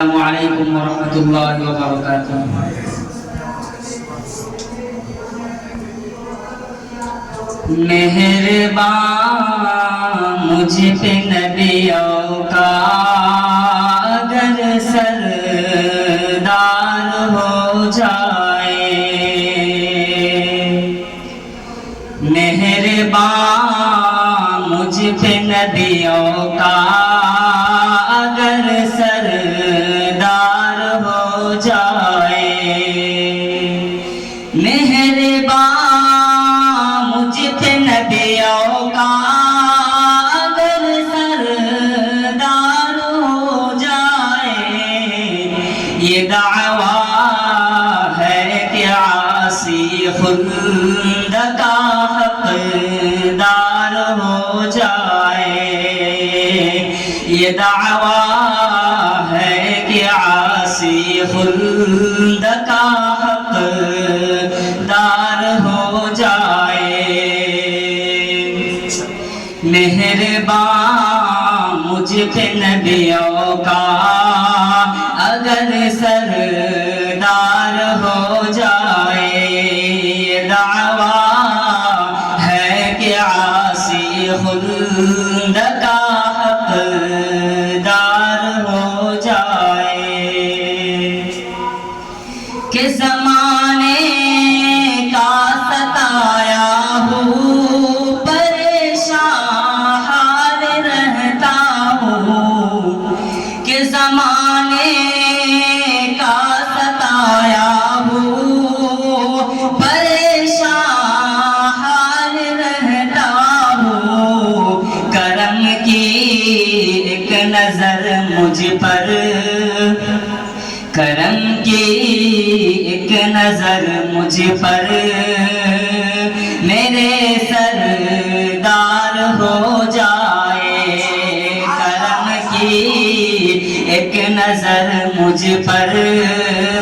السلام علیکم ورحمۃ اللہ وبرکاتہ۔ مہربان مجھ پہ نبیوں کا اگر سردار ہو جائے، مہربان مجھ پہ نبیوں کا اگر سردار ہو جائے، مہربان مجھ پہ نبیوں کا اگر سردار ہو جائے، یہ دعویٰ ہے کہ عاصی خلد کا حقدار ہو جائے، یہ دعویٰ ہے کہ عاصی خلد کا حقدار ہو جائے، مہربان مجھ پہ نبیوں کا اگر سردار ہو جائے، یہ دعویٰ ہے کہ عاصی خلد کا حقدار ہو جائے، کہ زمانے کا ستایا ہوں پریشان حال رہتا ہوں، کہ زمانے کا ستایا ہوں پریشان حال رہتا ہوں، کرم کی ایک نظر مجھ پر، کرم کی ایک نظر مجھ پر، میرے سردار ہو جائے، کرم کی ایک نظر مجھ پر،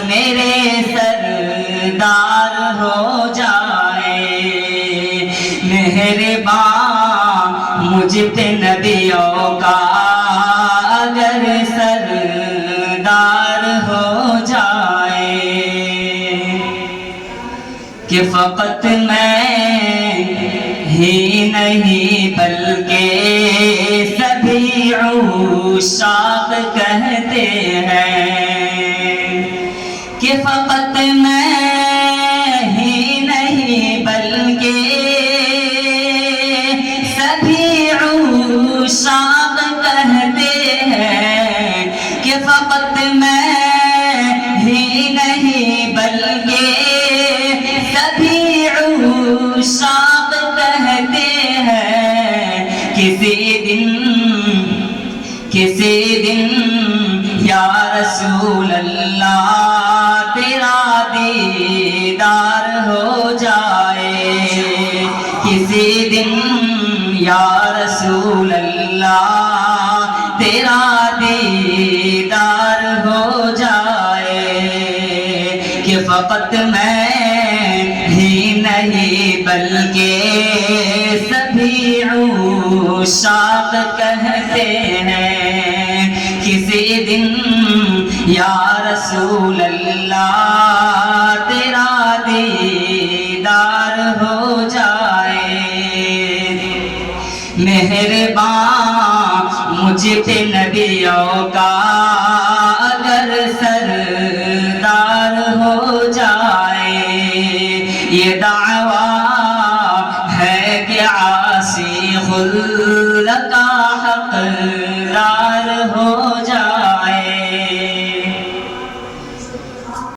میرے سردار ہو جائے، مہربان مجھ پہ نبیوں کا اگر سردار ہو جائے، کہ فقط میں ہی نہیں بلکہ سبھی عشاق کہتے ہیں، کہ فقط میں ہی نہیں بلکہ سبھی عشاق کہتے ہیں، کہ فقط میں ہی نہیں بلکہ سبھی عشاق کہتے ہیں، کسی دن یا رسول اللہ تیرا دیدار ہو جائے، کسی دن یا رسول اللہ تیرا دیدار ہو جائے، کہ فقط میں ہی نہیں بلکہ سبھی عشاق کہتے ہیں، کسی دن یا رسول اللہ تیرا دیدار ہو جائے، مہربان مجھ پہ نبیوں کا اگر سردار ہو جائے، یہ دعویٰ ہے کہ عاصی خلد کا حقدار ہو